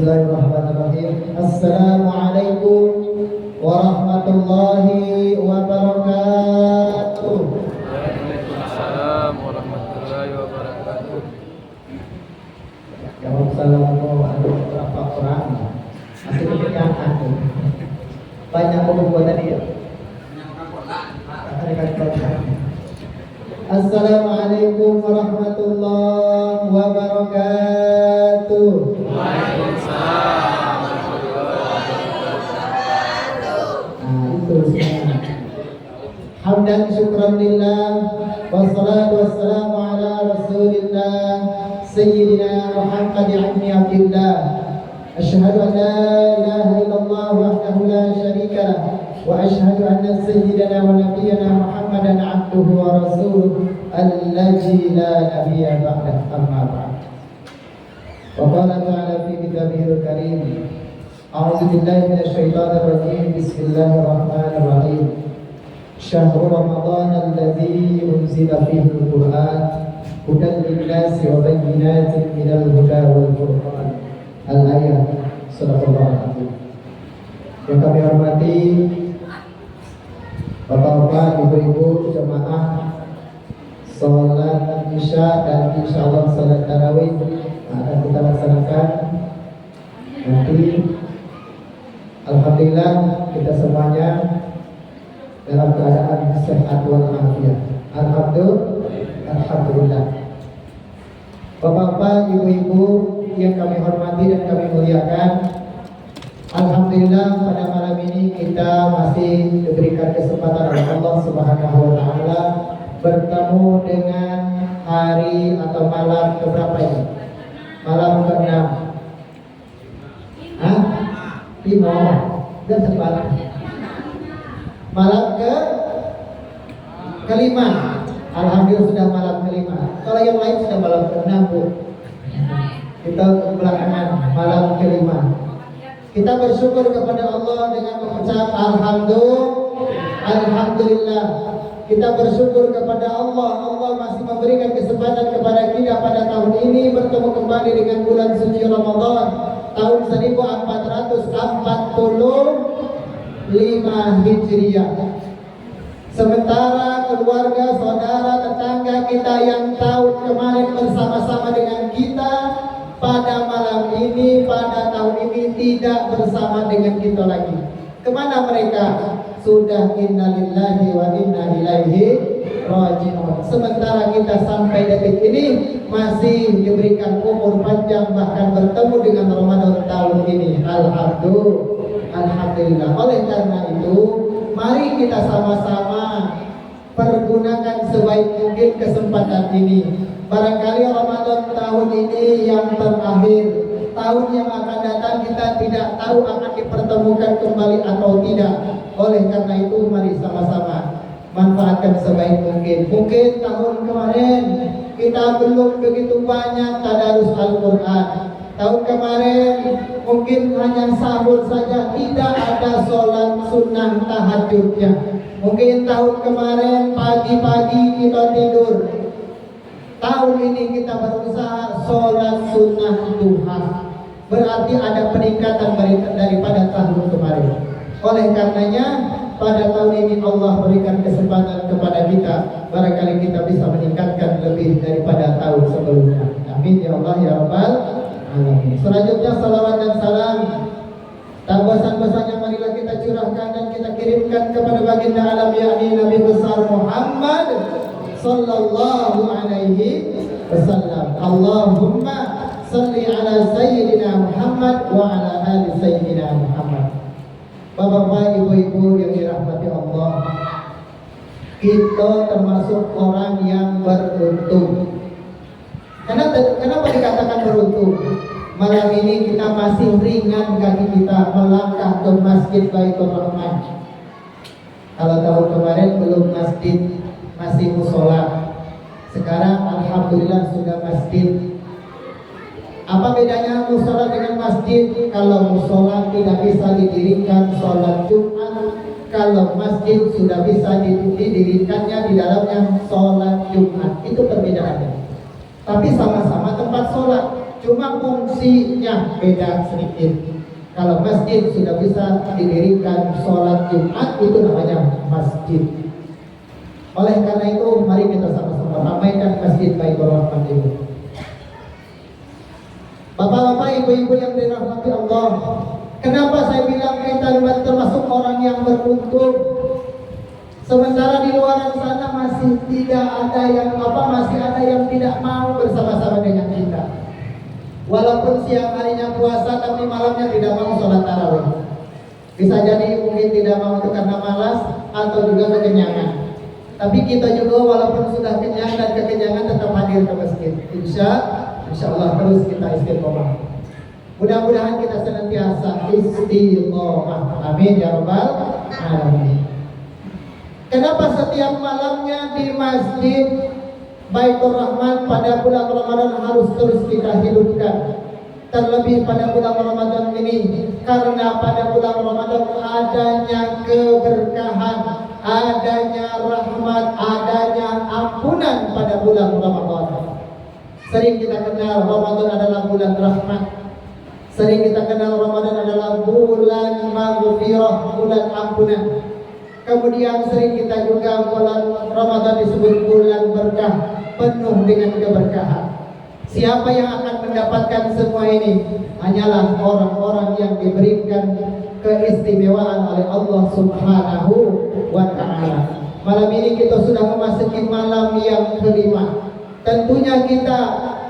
Bismillahirrahmanirrahim. Assalamualaikum warahmatullahi wabarakatuh. Waalaikumsalam warahmatullahi wabarakatuh. Jawab salam berapa orang? Masih kebanyakan tuh. Banyak buku tadi ya. Assalamualaikum warahmatullahi wabarakatuh. Waalaikumsalam warahmatullahi wabarakatuh. Itu semua. Hamdan syukran lillah wassalatu wassalamu ala rasulillah sayyidina Muhammad ibn Abdillah. Asyhadu an la ilaha illallah wahdahu la syarika lah wa asyhadu anna sayyidana wa nabiyyana Muhammadan abduhu wa rasuluh allazi la nabiyya ba'dah, amma ba'd. Wa qala ta'ala fi kitabihil karim, a'udzu billahi minasy syaithanir rajim, bismillahirrahmanirrahim. Syahrul Ramadan alladzi unzila fihi al-Qur'an hudan lin-nasi wa bayyinatin minal huda wal furqan. Al-ayat. Sadaqallahul azim. Yang kami hormati Bapak-bapak, ibu-ibu, jemaah salat Isya dan insyaallah salat tarawih akan kita laksanakan nanti. Alhamdulillah kita semuanya dalam keadaan sehat walafiat. Alhamdulillah. Bapak-bapak, ibu-ibu yang kami hormati dan kami muliakan, alhamdulillah pada malam ini kita masih diberikan kesempatan oleh Allah Subhanahu wa taala bertemu dengan hari atau malam keberapa ini? Malam ke-6. Lima. Dan tepat. Malam kelima. Alhamdulillah sudah malam kelima. Kalau yang lain sudah malam ke-6, Bu. Kita belakangan malam kelima. Kita bersyukur kepada Allah dengan mengucap Alhamdulillah. Kita bersyukur kepada Allah. Allah masih memberikan kesempatan kepada kita pada tahun ini bertemu kembali dengan bulan suci Ramadan tahun 1445 Hijriah. Sementara keluarga, saudara, tetangga kita yang tahun kemarin bersama-sama dengan kita pada malam ini, pada tahun ini tidak bersama dengan kita lagi. Kemana mereka? Sudah innalillahi wa inna ilaihi raji'un. Sementara kita sampai detik ini masih diberikan umur panjang, bahkan bertemu dengan Ramadan tahun ini. Alhamdulillah. Oleh karena itu, mari kita sama-sama pergunakan sebaik mungkin kesempatan ini. Barangkali Ramadan tahun ini yang terakhir. Tahun yang akan datang kita tidak tahu akan dipertemukan kembali atau tidak. Oleh karena itu mari sama-sama manfaatkan sebaik mungkin. Mungkin tahun kemarin kita belum begitu banyak tadarus Al-Quran. Tahun kemarin mungkin hanya sahur saja, tidak ada sholat sunnah tahajudnya. Mungkin tahun kemarin pagi-pagi kita tidur. Tahun ini kita berusaha sholat sunnah duha. Berarti ada peningkatan daripada tahun kemarin. Oleh karenanya pada tahun ini Allah berikan kesempatan kepada kita. Barangkali kita bisa meningkatkan lebih daripada tahun sebelumnya. Amin ya Allah ya Rabbal alamin. Selanjutnya salawat dan salam tak bosan-bosannya marilah kita curahkan dan kita kirimkan kepada baginda alam yakni Nabi besar Muhammad sallallahu alaihi wasallam. Allahumma salli ala sayyidina Muhammad wa ala ali sayyidina Muhammad. Bapak-bapak, ibu-ibu yang dirahmati Allah, kita termasuk orang yang beruntung. Kenapa dikatakan beruntung? Malam ini kita masih ringan kaki kita melangkah ke Masjid Baitur Rahman. Kalau tahun kemarin belum masjid, masih musola. Sekarang alhamdulillah sudah masjid. Apa bedanya musola dengan masjid? Kalau musola tidak bisa didirikan sholat Jumat, kalau masjid sudah bisa didirikannya di dalamnya sholat Jumat. Itu perbedaannya. Tapi sama-sama tempat sholat. cuma fungsinya beda sedikit. Kalau masjid sudah bisa didirikan sholat Jumat, itu namanya masjid. Oleh karena itu, mari kita sama-sama ramaikan Masjid Baitur Rahman ini. Bapak-bapak, ibu-ibu yang dirahmati Allah, kenapa saya bilang kita termasuk orang yang beruntung? Sementara di luar sana masih ada yang tidak mau bersama-sama dengan kita. Walaupun siang harinya puasa, tapi malamnya tidak mau sholat tarawih. Bisa jadi mungkin tidak mau itu karena malas atau juga kekenyangan. Tapi kita juga walaupun sudah kenyang dan kekenyangan tetap hadir ke masjid. Insya Allah terus kita istiqomah. Mudah-mudahan kita senantiasa istiqomah. Amin ya rabbal alamin. Kenapa setiap malamnya di Masjid Baitur Rahman pada bulan Ramadan harus terus kita hidupkan? Terlebih pada bulan Ramadan ini, karena pada bulan Ramadan adanya keberkahan, adanya rahmat, adanya ampunan pada bulan Ramadan. Sering kita kenal Ramadan adalah bulan rahmat. Sering kita kenal Ramadan adalah bulan maghfirah, bulan ampunan. Kemudian sering kita juga bulan Ramadan disebut bulan berkah, penuh dengan keberkahan. Siapa yang akan mendapatkan semua ini? Hanyalah orang-orang yang diberikan keistimewaan oleh Allah Subhanahu wa Ta'ala. Malam ini kita sudah memasuki malam yang kelima. Tentunya kita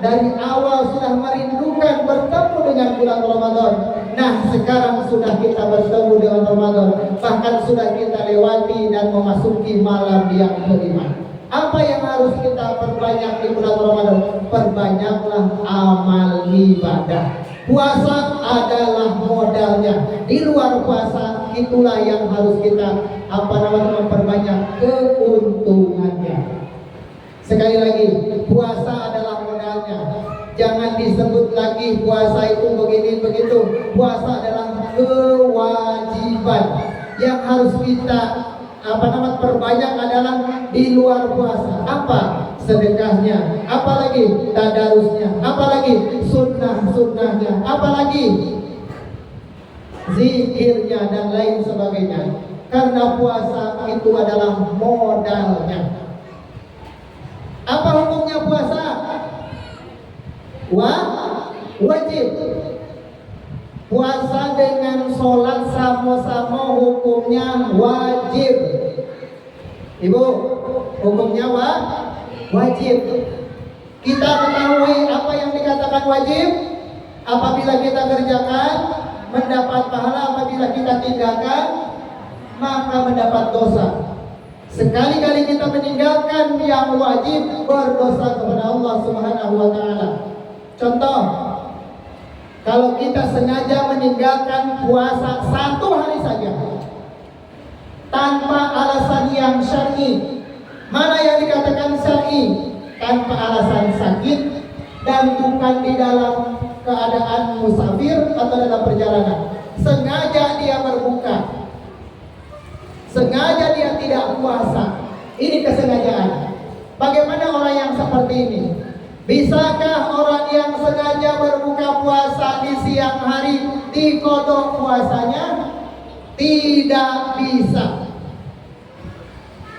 dari awal sudah merindukan bertemu dengan bulan Ramadan. Nah, sekarang sudah kita bertemu dengan Ramadan, bahkan sudah kita lewati dan memasuki malam yang kelima. Apa yang harus kita perbanyak di bulan Ramadan? Perbanyaklah amal ibadah. Puasa adalah modalnya. Di luar puasa itulah yang harus kita memperbanyak keuntungannya. Sekali lagi, puasa adalah modalnya. Jangan disebut lagi puasa itu begini begitu. Puasa adalah kewajiban yang harus kita perbanyak adalah di luar puasa. Apa? Sedekahnya, apalagi tadarusnya, apalagi sunnah-sunnahnya, apalagi zikirnya dan lain sebagainya. Karena puasa itu adalah modalnya. Apa hukumnya puasa? Wajib. Puasa dengan sholat sama-sama hukumnya wajib. Ibu, hukumnya wajib. Kita ketahui apa yang dikatakan wajib. Apabila kita kerjakan, mendapat pahala. Apabila kita tinggalkan, maka mendapat dosa. Sekali-kali kita meninggalkan yang wajib, berdosa kepada Allah Subhanahu wa Ta'ala. Contoh, kalau kita sengaja meninggalkan puasa 1 hari saja tanpa alasan yang syar'i. Mana yang dikatakan syar'i? Tanpa alasan sakit dan bukan di dalam keadaan musafir atau dalam perjalanan. Sengaja dia berbuka, sengaja dia tidak puasa. Ini kesengajaan. Bagaimana orang yang seperti ini? Bisakah orang yang sengaja berbuka puasa di siang hari dikodok puasanya? Tidak bisa.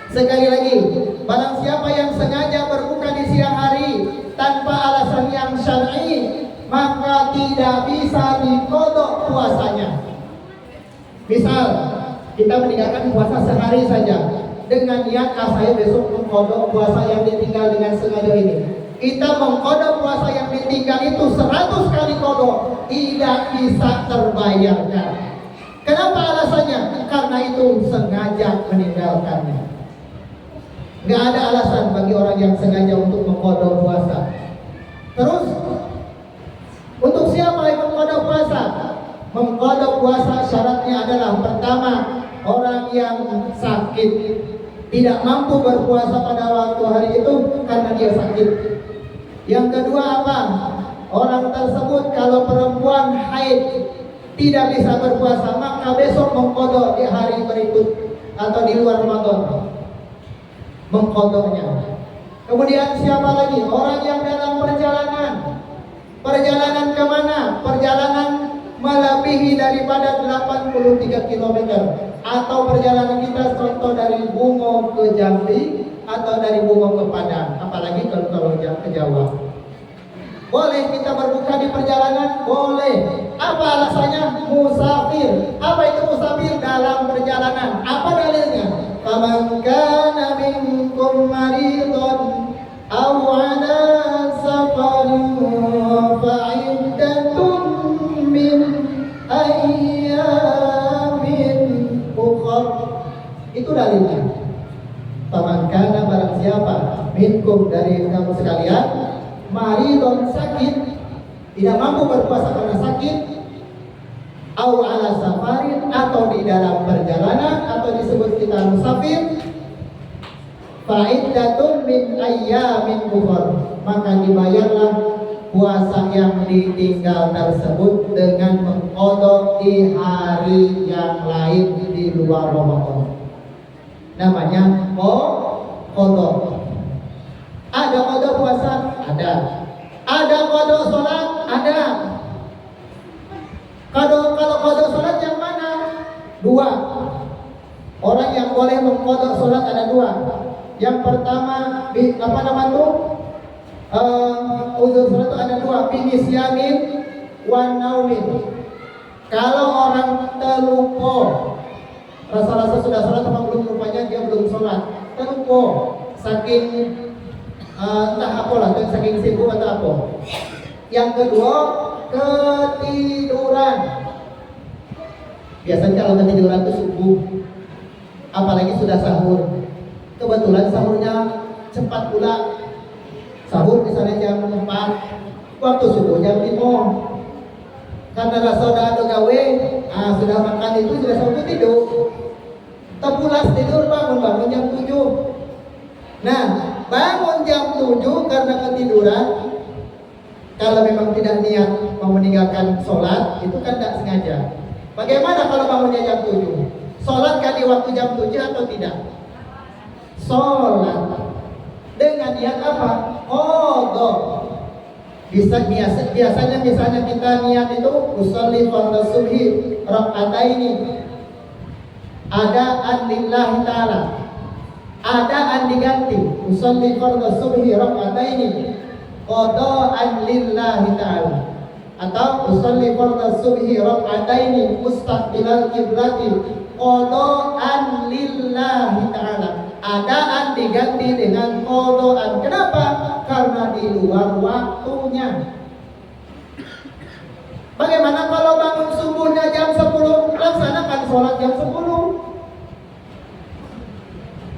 Sekali lagi, barang siapa yang sengaja berbuka di siang hari tanpa alasan yang syar'i, maka tidak bisa dikodok puasanya. Misal, kita meninggalkan puasa sehari saja dengan niat saya besok mengkodok puasa yang ditinggal dengan sengaja ini. Kita mengkodok puasa yang ditinggal itu 100 kali kodok, tidak bisa terbayarkan. Kenapa alasannya? Karena itu sengaja meninggalkannya. Gak ada alasan bagi orang yang sengaja untuk mengkodok puasa. Terus, untuk siapa yang mengkodok puasa? Mengkodok puasa syaratnya adalah pertama, orang yang sakit, tidak mampu berpuasa pada waktu hari itu karena dia sakit. Yang kedua apa? Orang tersebut kalau perempuan haid tidak bisa berpuasa, maka besok mengkodok di hari berikut atau di luar Ramadan, mengkodoknya. Kemudian siapa lagi? Orang yang dalam perjalanan Perjalanan kemana? Perjalanan melebihi daripada 83 km. Atau perjalanan kita contoh dari Bungo ke Jambi atau dari Bungo ke Padang. Apalagi kalau ke Jawa. Boleh kita berbuka di perjalanan? Boleh. Apa alasannya? Musafir. Apa itu musafir? Dalam perjalanan. Apa dalilnya? Faman kana minkum maridun aw ala safarin fa'iddatun min ayyamin ukhra. Itu dalilnya. Faman kana, barang siapa minkum dari kamu sekalian maridun, sakit, tidak mampu berpuasa karena sakit, au ala safarin, atau di dalam perjalanan, atau disebut kita musafir, fa'iddatun min ayyamin ukhra, maka dibayarlah puasa yang ditinggal tersebut dengan mengqadha di hari yang lain di luar Ramadan. Namanya qadha. Ada qadha puasa? Ada. Ada qadha salat? Ada. Kalau qadha salat yang mana? Dua. Orang yang boleh mengqadha salat ada dua. Yang pertama, apa nama itu? Uzur salat itu ada dua, binisyanin wa naumin. Kalau orang terlupa, rasa-rasa sudah salat apa belum, rupanya dia belum salat, terlupa, saking entah apalah, saking sibuk atau apa. Yang kedua, ketiduran. Biasanya kalau ketiduran itu subuh, apalagi sudah sahur. Kebetulan sahurnya cepat pula. Sahur misalnya jam 4, waktu subuh jam 5. Karena rasa udah ada gawe, sudah makan itu sudah sahur tidur. Terpulas tidur, bangun jam 7. Nah, bangun jam 7 karena ketiduran. Kalau memang tidak niat mau meninggalkan sholat, itu kan tidak sengaja. Bagaimana kalau bangunnya jam 7? Sholat kan di waktu jam 7 atau tidak? Sholat. Dengan niat apa? Qadha. Biasanya misalnya kita niat itu usolli fardhu subhi raka'ataini. Adaan lillahi ta'ala. Adaan diganti usolli fardhu subhi raka'ataini qada'an lillahi ta'ala. Atau usolli fardhu subhi raka'ataini mustaqbilal qiblati qada'an lillahi ta'ala. Adaan diganti dengan qada'an. Kenapa? Karena di luar waktunya. Bagaimana kalau bangun subuhnya jam 10? Laksanakan sholat jam 10.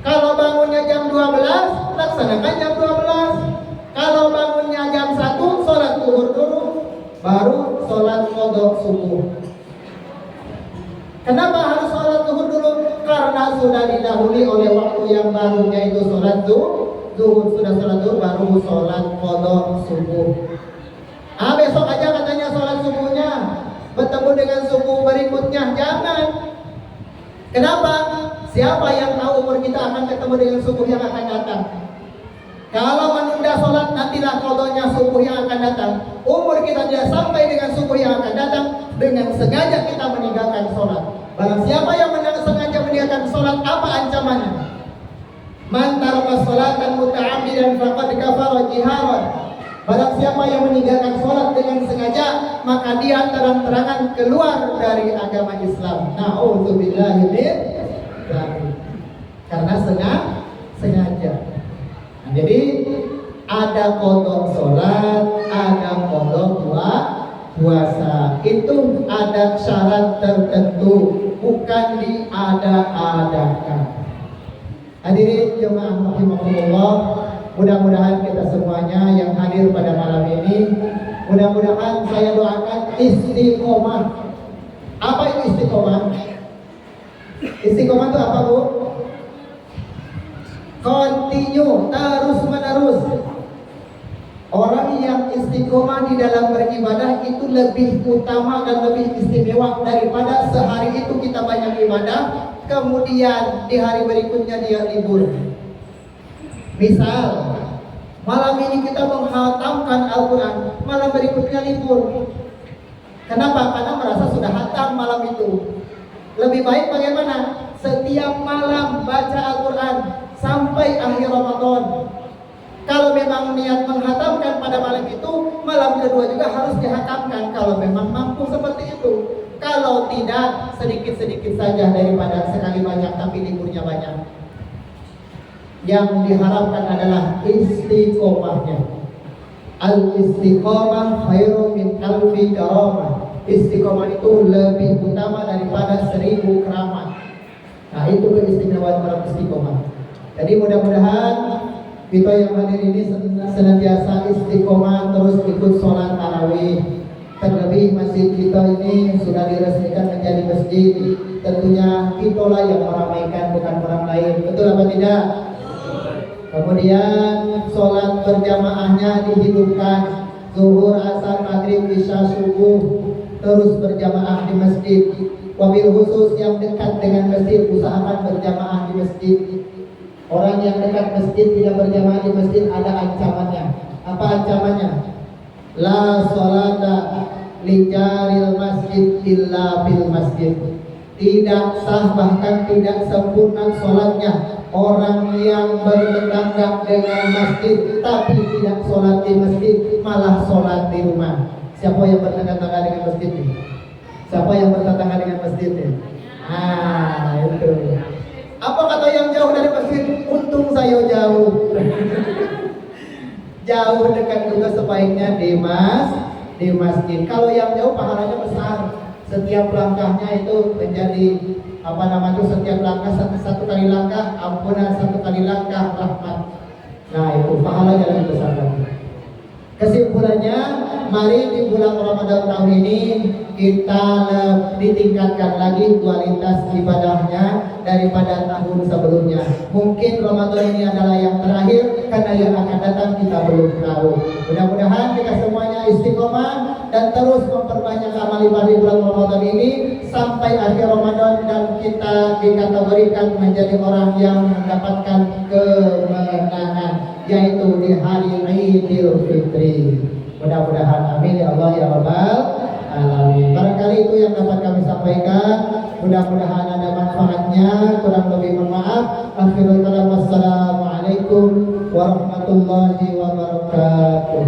Kalau bangunnya jam 12, laksanakan jam 12. Kalau bangunnya jam 1, sholat zuhur dulu, baru sholat qadha subuh. Kenapa harus sholat zuhur dulu? Karena sudah didahului oleh waktu yang baru, yaitu sholat zuhur. Sudah sholat zuhur, baru sholat qadha subuh. Besok aja katanya sholat subuhnya, bertemu dengan subuh berikutnya. Jangan. Kenapa? Siapa yang tahu umur kita akan ketemu dengan subuh yang akan datang? Kalau menunda sholat, nantilah qadhanya subuh yang akan datang. Umur kita tidak sampai dengan subuh yang akan datang, dengan sengaja kita meninggalkan sholat. Barang siapa yang sengaja meninggalkan sholat, apa ancamannya? Man taraka sholatan muta'ammidan faqad kafara jiharan. Barang siapa yang meninggalkan sholat dengan sengaja, maka dia terang-terangan keluar dari agama Islam. Na'udzubillahi min dzalik. Karena sengaja. Nah, jadi ada qadha sholat, ada qadha puasa. Itu ada syarat tertentu, bukan diada-adakan. Hadirin jemaah rahimakumullah, mudah-mudahan kita semuanya yang hadir pada malam ini, mudah-mudahan saya doakan istiqomah. Apa itu istiqomah? Istiqomah itu apa, Bu? Continue, terus menerus. Orang yang istiqomah di dalam beribadah itu lebih utama dan lebih istimewa daripada sehari itu kita banyak ibadah, kemudian di hari berikutnya dia libur. Misal, Malam ini kita menghatamkan Al-Quran, malam berikutnya libur. Kenapa? Karena merasa sudah hatam malam itu. Lebih baik bagaimana? Setiap malam baca Al-Quran sampai akhir Ramadan. Kalau memang niat menghatamkan pada malam itu, malam kedua juga harus dihatamkan. Kalau memang mampu seperti itu. Kalau tidak, sedikit-sedikit saja daripada sekali banyak tapi liburnya banyak. Yang diharapkan adalah istiqomahnya. Al-istiqomah khairum min alfi karamah. Istiqomah itu lebih utama daripada 1000 keramat. Nah, itu keistimewaan orang istiqomah. Jadi mudah-mudahan kita yang hadir ini senantiasa istiqomah terus ikut sholat tarawih. Terlebih masjid kita ini sudah diresmikan menjadi masjid. Tentunya itulah yang meramaikan, bukan orang lain. Betul apa tidak? Kemudian sholat berjamaahnya dihidupkan, zuhur, asar, maghrib, isya, subuh terus berjamaah di masjid. Wabil khusus yang dekat dengan masjid usahakan berjamaah di masjid. Orang yang dekat masjid tidak berjamaah di masjid ada ancamannya. Apa ancamannya? La sholata li jaril masjid illa bil masjid. Tidak sah bahkan tidak sempurna sholatnya orang yang bertetangga dengan masjid tapi tidak sholat di masjid, malah sholat di rumah. Siapa yang bertetangga dengan masjid ini? Siapa yang bertetangga dengan masjid ini? Itu. Apa kata yang jauh dari masjid? Untung saya jauh. Jauh dekat juga sebaiknya di masjid. Kalau yang jauh pahalanya besar. Setiap langkahnya itu menjadi setiap langkah satu kali langkah ampunan, satu kali langkah rahmat. Nah, itu pahalanya lebih besar lagi. Kesimpulannya, mari di bulan Ramadan tahun ini kita ditingkatkan lagi kualitas ibadahnya daripada tahun sebelumnya. Mungkin Ramadan ini adalah yang terakhir, karena yang akan datang kita belum tahu. Mudah-mudahan kita semuanya istiqomah dan terus memperbanyak amal ibadah di bulan Ramadan ini sampai akhir Ramadan, dan kita dikategorikan menjadi orang yang mendapatkan kemenangan, yaitu di hari Idul Fitri. Mudah-mudahan, amin ya Allah ya Rabbal alamin. Barangkali itu yang dapat kami sampaikan. Mudah-mudahan ada manfaatnya. Kurang lebih mohon maaf. Akhirul kalam, wassalamualaikum warahmatullahi wabarakatuh.